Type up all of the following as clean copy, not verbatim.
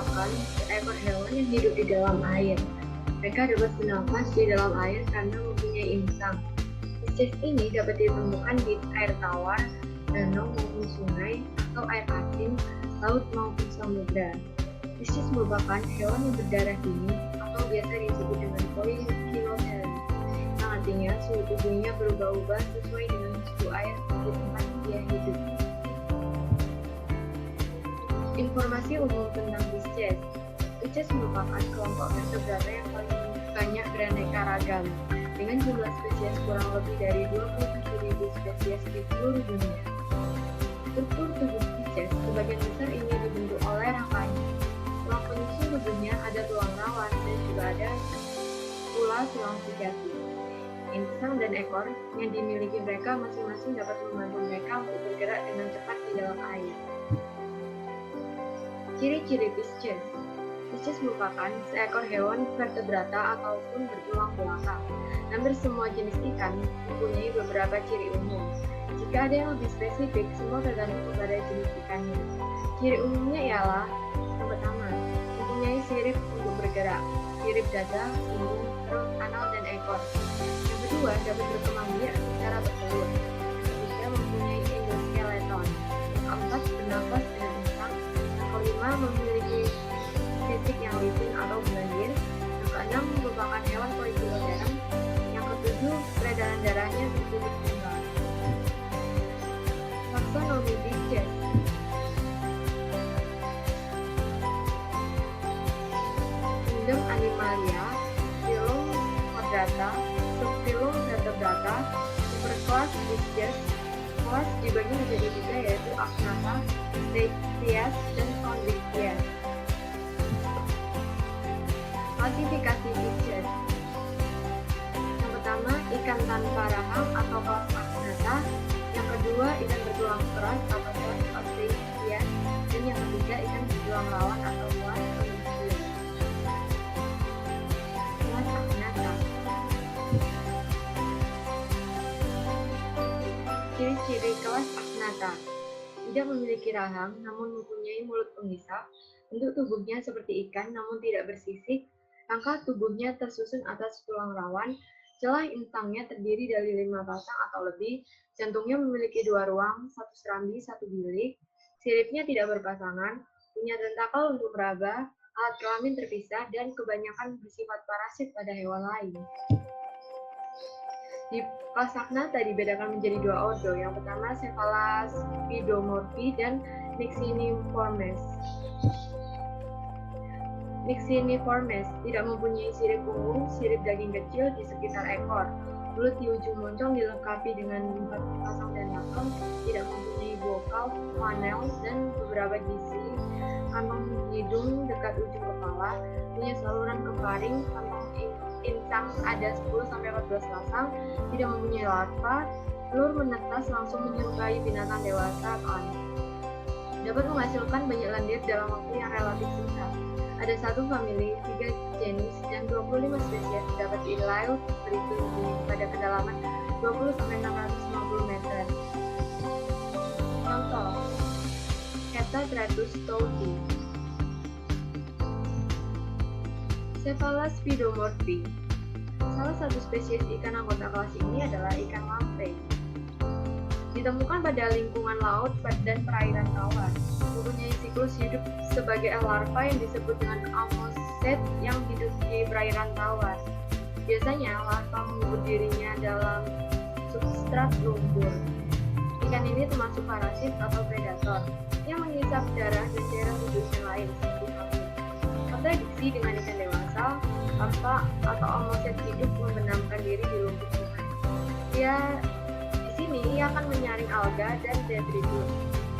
merupakan seekor hewan yang hidup di dalam air. Mereka dapat bernafas di dalam air karena mempunyai insang. Spesies ini dapat ditemukan di air tawar, danau maupun sungai, atau air asin, laut maupun samudra. Spesies merupakan hewan yang berdarah dingin atau biasa disebut dengan poikiloteri, yang artinya suhu tubuhnya berubah-ubah sesuai dengan suhu air di tempat dia hidup. Informasi umum tentang Pisces. Pisces merupakan kelompok vertebrata yang paling banyak beraneka ragam, dengan jumlah spesies kurang lebih dari 27.000 spesies di seluruh dunia. Struktur tubuh Pisces sebagian besar ini dibentuk oleh rangkaian. Tulang penyusun tubuhnya ada tulang rawan dan juga ada pula tulang sejati. Insang dan ekor yang dimiliki mereka masing-masing dapat membantu mereka untuk bergerak dengan cepat di dalam air. Ciri-ciri Pisces. Pisces merupakan seekor hewan vertebrata ataupun bertulang belakang. Hampir semua jenis ikan mempunyai beberapa ciri umum. Jika ada yang lebih spesifik, semua tergantung kepada jenis ikannya. Ciri umumnya ialah: yang pertama, mempunyai sirip untuk bergerak, sirip dada, punggung, perut, anal, dan ekor. Yang kedua, dapat berkembang biak secara bertelur. Yang ketiga, mempunyai endoskeleton. Yang keempat, bernafas dengan insang. Yang kelima, memiliki fisik yang licin atau banjir. Yang keenam, merupakan hewan poikiloteri. Yang ketujuh, peredaran darahnya cukup seimbang. Taksonomi Pisces. Kingdom Animalia, Phylum Chordata, Subphylum Vertebrata, Superkelas Pisces. Kelas dibagi menjadi tiga, yaitu Agnatha, Steichthyes, dan Chondrichthyes. Klasifikasi Pisces. Yang pertama, ikan tanpa rahang atau kelas Agnatha. Yang kedua, ikan bertulang keras atau kelas Steichthyes. Dan yang ketiga, ikan bertulang rawan atau kelas Chondrichthyes. Kelas Agnatha. Ciri-ciri kelas Agnatha. Tidak memiliki rahang, namun mempunyai mulut pengisap. Bentuk tubuhnya seperti ikan, namun tidak bersisik. Rangka tubuhnya tersusun atas tulang rawan. Celah insangnya terdiri dari 5 pasang atau lebih. Jantungnya memiliki 2 ruang, 1 serambi, 1 bilik. Siripnya tidak berpasangan. Punya tentakel untuk meraba. Alat kelamin terpisah dan kebanyakan bersifat parasit pada hewan lain. Di kelas Agnatha dibedakan menjadi 2 ordo. Yang pertama, Cephalaspidomorphi dan Myxiniformes. Myxiniformes tidak mempunyai sirip punggung, sirip daging kecil di sekitar ekor. Mulut di ujung moncong dilengkapi dengan 4 pasang tentakel, tidak mempunyai vokal, funnel, dan beberapa gizi. Kantong hidung dekat ujung kepala, punya saluran ke faring, kantong insang ada 10-14 pasang, tidak mempunyai larva, telur menetas langsung menyerupai binatang dewasa dapat menghasilkan banyak lendir dalam waktu yang relatif singkat. Ada 1 famili, 3 jenis, dan 25 spesies terdapat di laut berlindung pada kedalaman 20-650 meter. Contoh, Cathatratus touti, Cephalaspidomorphi. Salah satu spesies ikan anggota kelas ini adalah ikan lamprey. Ditemukan pada lingkungan laut dan perairan tawar. Mempunyai siklus hidup sebagai larva yang disebut dengan almoset yang hidup di perairan tawar. Biasanya larva mengubur dirinya dalam substrat lumpur. Ikan ini termasuk parasit atau predator yang mengisap darah dan cairan tubuh yang lain seperti hamil. Kontradiksi dengan ikan dewasa, larva atau almoset hidup membenamkan diri di lumpur sungai. Di sini ia akan menyaring alga dan detritus.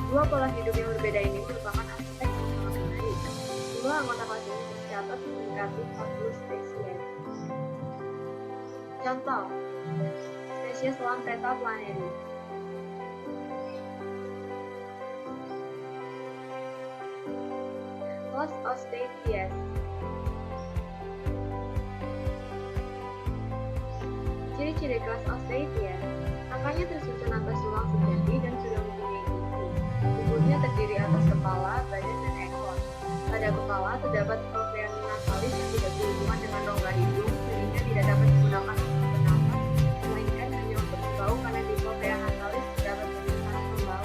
Dua pola hidup yang berbeda ini merupakan aspek yang sangat menarik. Jumlah anggota kelas ini tercatat mendekati 40 spesies. Contoh, spesies Lampreta planeri. Kelas Osteichthyes. Ciri-ciri kelas Osteichthyes. Rangkanya tersusun atas tulang sejati dan sudah mempunyai gigi. Tubuhnya terdiri atas kepala, badan, dan ekor. Pada kepala adalah terdapat clovea nasalis yang tidak berhubungan dengan rongga hidung sehingga tidak dapat digunakan untuk bernafas, melainkan hanya untuk membau karena di clovea nasalis terdapat sangat membau.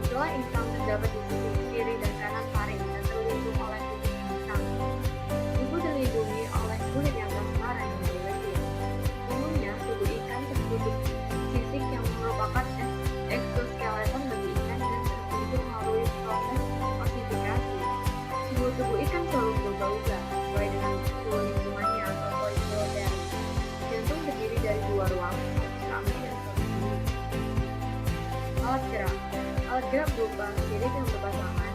Setelah insang terdapat di sisi kiri dan kanan faring dan terlindung oleh tubuh insang. Tubuh dilindungi oleh kulit yang transparan dan berlebih. Umumnya tubuh ikan tertutup sisik yang merupakan exoskeleton bagi ikan dan terbentuk melalui proses ossifikasi. Suhu tubuh ikan selalu berubah-ubah sesuai dengan suhu lingkungannya atau poikiloteri. Jantung terdiri dari dua ruang, satu keramik dan satu sumur. Alat gerak. Alat gerak berupa sirip yang berpasangan.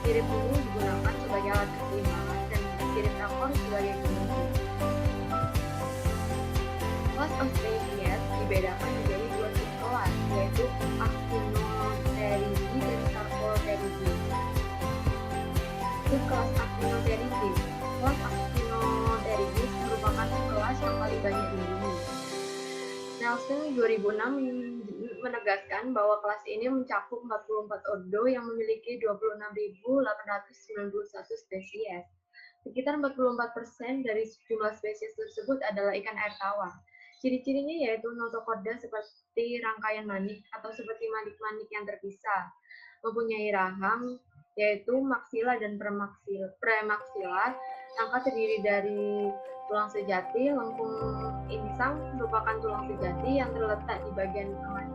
Sirip punggung digunakan sebagai alat keseimbangan dan sirip ekor sebagai penunjuk. Kelas Osteichthyes dibedakan menjadi dua subkelas, yaitu Actinopterygii dan Sarcopterygii. Subkelas Actinopterygii. Kelas Actinopterygii merupakan subkelas yang paling banyak di bumi. Nelson 2006 menegaskan bahwa kelas ini mencakup 44 ordo yang memiliki 26.891 spesies. Sekitar 44% dari jumlah spesies tersebut adalah ikan air tawar. Ciri-cirinya yaitu notochorda seperti rangkaian manik atau seperti manik-manik yang terpisah. Mempunyai rahang yaitu maksila dan premaksila. Rangka terdiri dari tulang sejati. Lengkung insang merupakan tulang sejati yang terletak di bagian tengah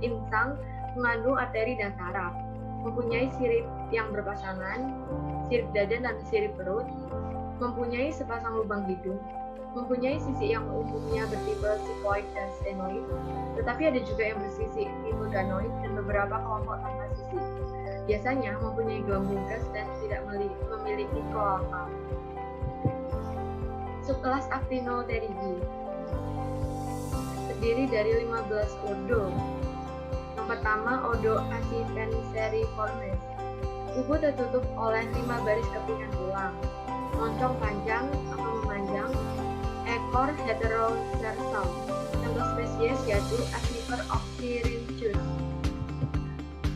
insang mengandung arteri dan saraf. Mempunyai sirip yang berpasangan, sirip dada dan sirip perut. Mempunyai sepasang lubang hidung. Mempunyai sisi yang umumnya bertipe sigmoid dan sphenoid, tetapi ada juga yang bersisi hemoganoid dan beberapa kelompok tanpa sisi. Biasanya mempunyai gelembung gas dan tidak memiliki kloaka. Subkelas Actinopterygii terdiri dari 15 ordo. Yang pertama, ordo Accipinceriformes. Tubuh tertutup oleh 5 baris kepingan tulang. Moncong panjang atau memanjang. Ekor heterodorsal. Contoh spesies yaitu Acnifer oxyrhynchus.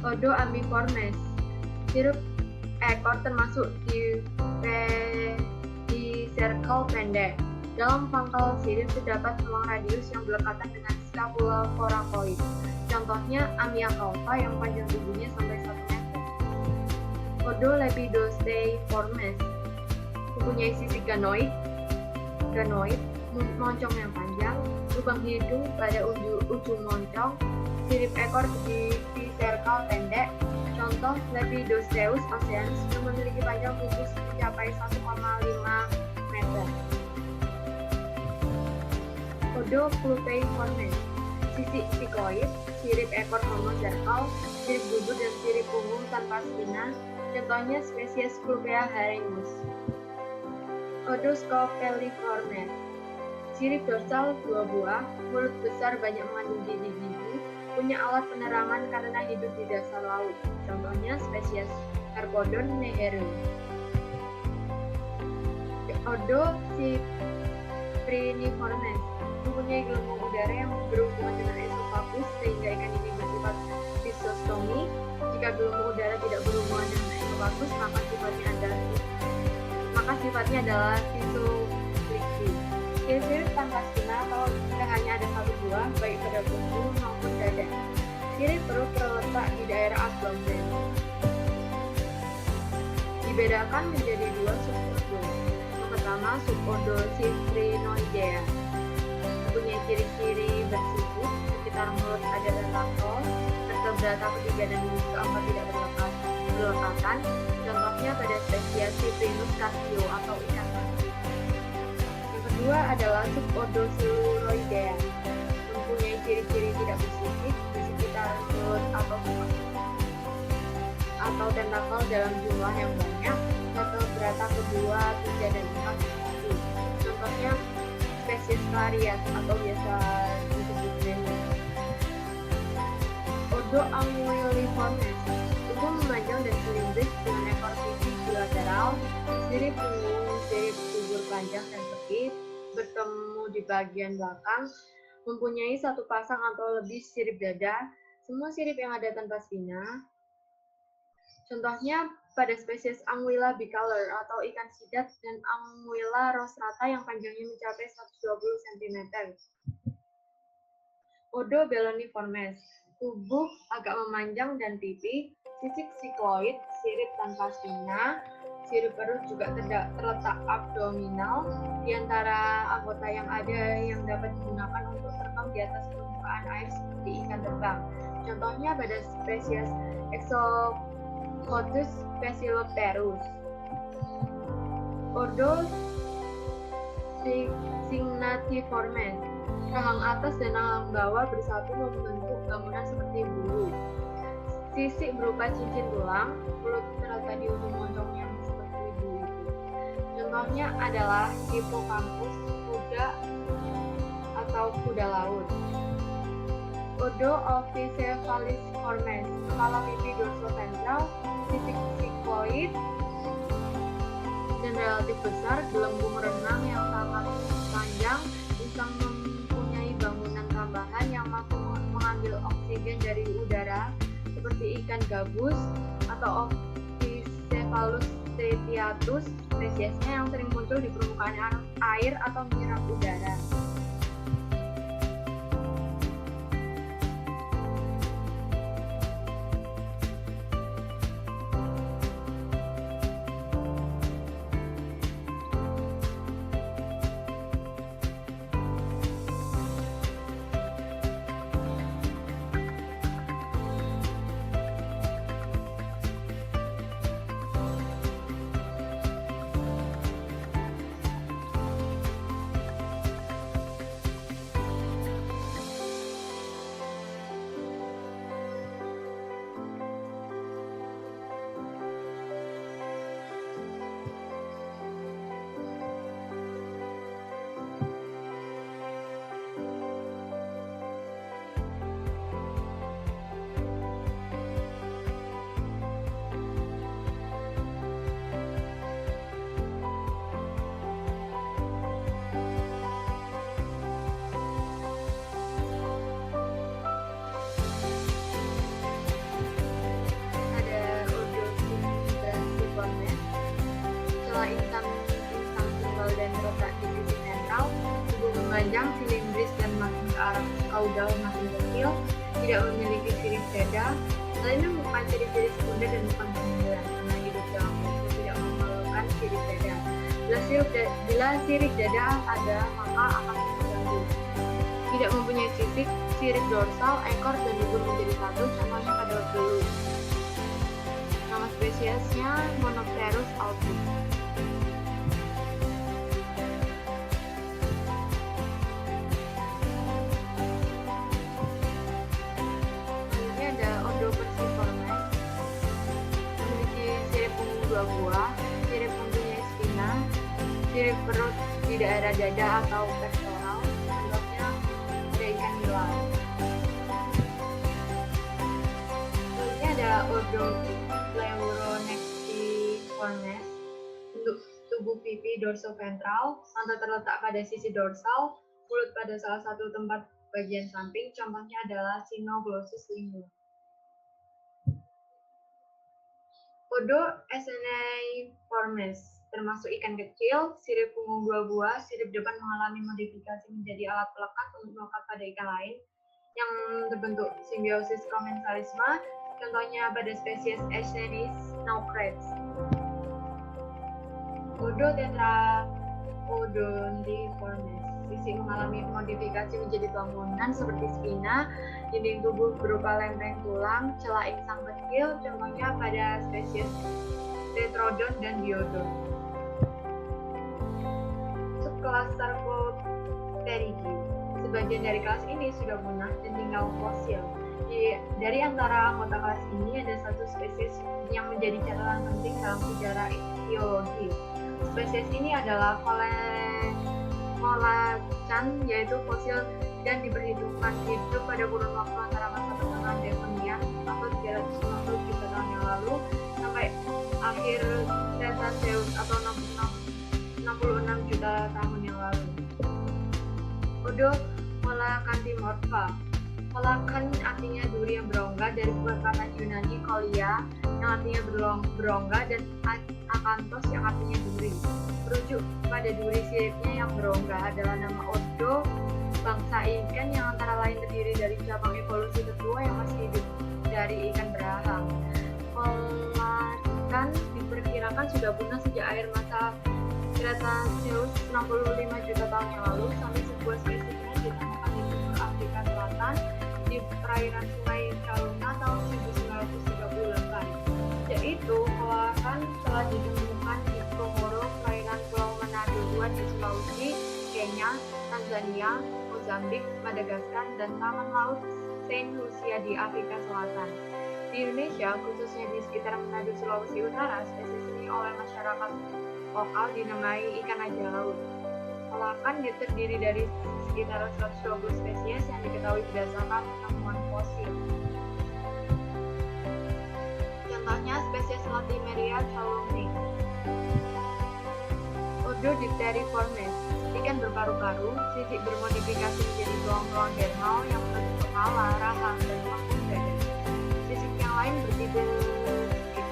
Ordo Ambiformes. Sirip ekor termasuk di circle pendek. Dalam pangkal sirip terdapat ruang radius yang berdekatan dengan scapula coracoid. Contohnya Ammiacauda yang panjang tubuhnya sampai 1 meter. Ordo Lepidosteiformes mempunyai sisi ganoid, moncong yang panjang, lubang hidung pada ujung moncong, sirip ekor di circle pendek. Contoh Lepidosteus oceanus yang memiliki panjang tubuh mencapai 1,5 meter. Ordo Clupeiformes, sisi cycloid, sirip ekor homozerkal, sirip gugur dan sirip punggung tanpa spina. Contohnya spesies Clupea harengus. Ordo Scopeliformes, sirip dorsal 2 buah, mulut besar banyak mengandung gigi-gigi, punya alat penerangan karena hidup di dasar laut. Contohnya spesies Carpodon neheru. Ordo Cypriniformes mempunyai gelembung udara yang berhubungan dengan esophagus sehingga ikan ini bersifat physostomi. Jika gelembung udara tidak berhubungan dengan esophagus, maka sifatnya adalah physoflexi. Sirip tanpa spina kalau hanya ada 1 buah, baik pada punggung maupun dada. Sirip perut terletak di daerah abdomen. Dibedakan menjadi 2 subordo. Yang pertama, subordo Cyprinoidea. Mempunyai ciri-ciri bersifat, sekitar mulut ada tentakel, vertebrata ketiga dan keempat tidak berlekatan. Contohnya pada spesies Cyprinus carpio atau ikan mati. Yang kedua adalah subordo Siluroidea. Mempunyai ciri-ciri tidak bersifat di sekitar mulut atau tentakel dalam jumlah yang banyak. Vertebrata kedua, 3 dan 4 satu. Contohnya spesies Clarias atau biasa disebut Nemo. Ordo Anguilliformes, tubuh memanjang dan silindris dengan ekor sisi bilateral, sirip punggung, sirip gugur panjang dan sempit, bertemu di bagian belakang, mempunyai 1 pasang atau lebih sirip dada, semua sirip yang ada tanpa spina. Contohnya pada spesies Anguilla bicolor atau ikan sidat dan Anguilla rostrata yang panjangnya mencapai 120 cm. Odo beloniformes, tubuh agak memanjang dan pipi, sisik sikloid, sirip tanpa spina, sirip perut juga terletak abdominal. Di antara anggota yang ada yang dapat digunakan untuk terbang di atas permukaan air seperti ikan terbang. Contohnya pada spesies Exococcus specilopterus. Ordo Signatiformes, rahang atas dan rahang bawah bersatu membentuk bangunan seperti bulu. Sisik berupa cincin tulang, mulut terletak di ujung moncong yang seperti bulu itu. Contohnya adalah Hippocampus, kuda atau kuda laut. Odo ovicephaliciformes, kepala pipi dorsoventral, sisik sikloid, dan relatif besar, gelembung renang yang sangat panjang, insang mempunyai bangunan tambahan yang mampu mengambil oksigen dari udara, seperti ikan gabus atau Ophicephalus setiatus, spesiesnya yang sering muncul di permukaan air atau menyerap udara. Insang tunggal dan terletak di sisi sentral, tubuh memanjang, silindris dan makin ke arah kaudal makin kecil, tidak memiliki sirip dada, lainnya bukan ciri-ciri sekunder dan bukan panggilan, karena hidup dalam waktu tidak memerlukan sirip dada. Bila sirip dada ada, maka akan terganggu. Tidak mempunyai sisik, sirip dorsal, ekor dan bibir menjadi satu, contohnya pada belut. Nama spesiesnya Monopterus albus. Buah, sirip mempunyai spina, sirip perut di daerah dada atau pectoral, contohnya ada ikan nila. Selanjutnya ada Ordo Pleuronectiformes, untuk tubuh pipi dorsoventral, mata terletak pada sisi dorsal, mulut pada salah satu tempat bagian samping, contohnya adalah Cynoglossus lingua. Odo Eseneiformes, termasuk ikan kecil, sirip punggung 2 buah, sirip depan mengalami modifikasi menjadi alat pelekat untuk melekat pada ikan lain yang terbentuk simbiosis komensalisme, contohnya pada spesies Echenis naucrates. Odo Tetraodontiformes, sisik mengalami modifikasi menjadi bangunan seperti spina, dinding tubuh berupa lempeng tulang, celah insang kecil, contohnya pada spesies Tetrodon dan Diodon. Subkelas Sarcopteridae, sebagian dari kelas ini sudah punah dan tinggal fosil. Dari antara anggota kelas ini ada satu spesies yang menjadi catatan penting dalam sejarah ichthyologi. Spesies ini adalah Coelacanth, yaitu fosil dan diperhitungkan hidup pada kurun waktu antara masa pertengahan Devonian atau 350 juta tahun yang lalu sampai akhir Cretaceous atau 66 juta tahun yang lalu. Odo Coelacanthimorpha. Coelacanth artinya duri yang berongga, dari perkataan Yunani kolia yang artinya berongga, dan akanthos yang artinya duri. Merujuk pada duri siripnya yang berongga adalah nama Ordo, bangsa ikan yang antara lain terdiri dari cabang evolusi tertua yang masih hidup dari ikan berahang. Polar ikan diperkirakan sudah punah sejak akhir masa Cretaceous 65 juta tahun yang lalu, sampai sebuah spesiesnya ditemukan di timur Afrika Selatan di perairan Sungai Kaluna tahun 1938. Sejak itu, polar telah ditemukan di Komoro, perairan Pulau Manado II di Sulawesi, Kenya, Tanzania, Mozambik, Madagaskar, dan Taman Laut Saint Lucia di Afrika Selatan. Di Indonesia, khususnya di sekitar Manado, Sulawesi Utara, spesies ini oleh masyarakat lokal dinamai ikan aja laut. Polakan terdiri dari sekitar 120 spesies yang diketahui berdasarkan penemuan fosil. Contohnya spesies Latimeria chaloming. Ordo Dipteriformes, ikan berparu-paru, sisik bermodifikasi menjadi belang-belang dermal yang membentuk kepala, rahang, dan lambung dada. Sisik yang lain bertipe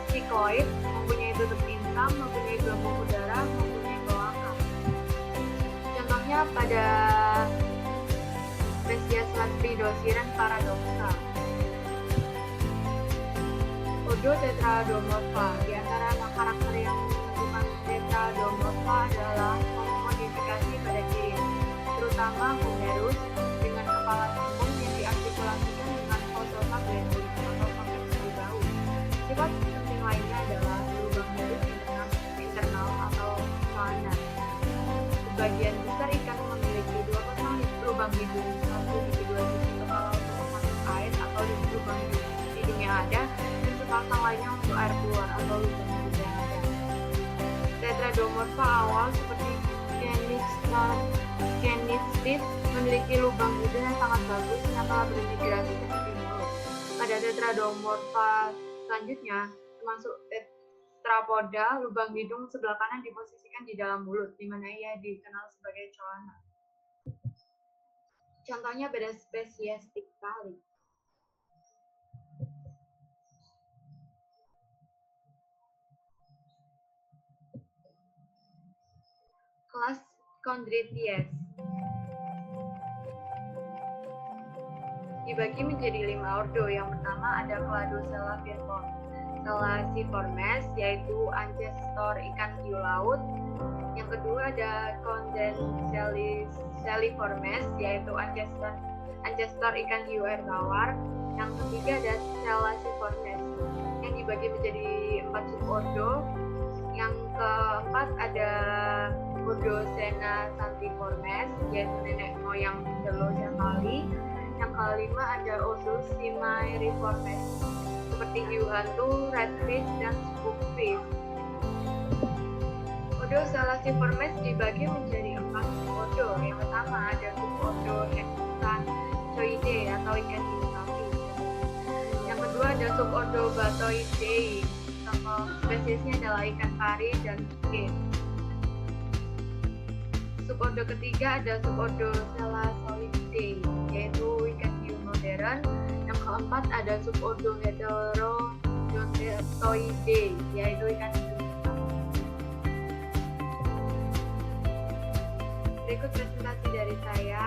cycloid, mempunyai tutup insang, mempunyai gelembung udara, mempunyai belakang. Contohnya pada spesies Latridosiren paradoxa. Ordo Tetradomorpha. Di antara karakter yang menentukan Tetradomorpha adalah modifikasi pada ciri, terutama humerus dengan kepala cembung yang diartikulasikan dengan fossa glandul atau konteks di bahu. Sifat penting lainnya adalah lubang hidung internal atau celana. Sebagian besar ikan memiliki dua pasang lubang hidung, satu di kedua sisi kepala untuk masuk air atau di lubang hidung yang ada, dan sepasang lainnya untuk air keluar atau lubang hidung yang ada. Tetradomorpha awal seperti Canistis memiliki lubang hidung yang sangat bagus yang telah bermigrasi ke timur. Pada Tetradomorpha selanjutnya, termasuk Tetrapoda, lubang hidung sebelah kanan diposisikan di dalam mulut, di mana ia dikenal sebagai celana. Contohnya pada spesies Tiktaalik. Kelas Chondrites dibagi menjadi 5 ordo. Yang pertama ada Cladocella Thalassiformes, yaitu ancestor ikan hiu laut. Yang kedua ada Condenseliformes, yaitu ancestor ikan hiu air tawar. Yang ketiga ada Thalassiformes yang dibagi menjadi 4 subordo. Yang keempat ada Ordo Senasantiformes, yaitu nenek moyang Velociraptor. Yang kelima ada Ordo Chimeriformes, seperti hiu hantu, redfish, dan spookfish. Ordo Thalassiformes dibagi menjadi 4 subordo. Yang pertama ada subordo Hexanchoideae atau ikan hiu sapi. Yang kedua ada subordo Batoideae. Contoh spesiesnya adalah ikan pari dan skate. Subordo ketiga ada subordo Thalassoideae, yaitu ikan hiu modern. Yang keempat ada subordo Heterodontoideae, yaitu ikan hiu besar. Berikut presentasi dari saya.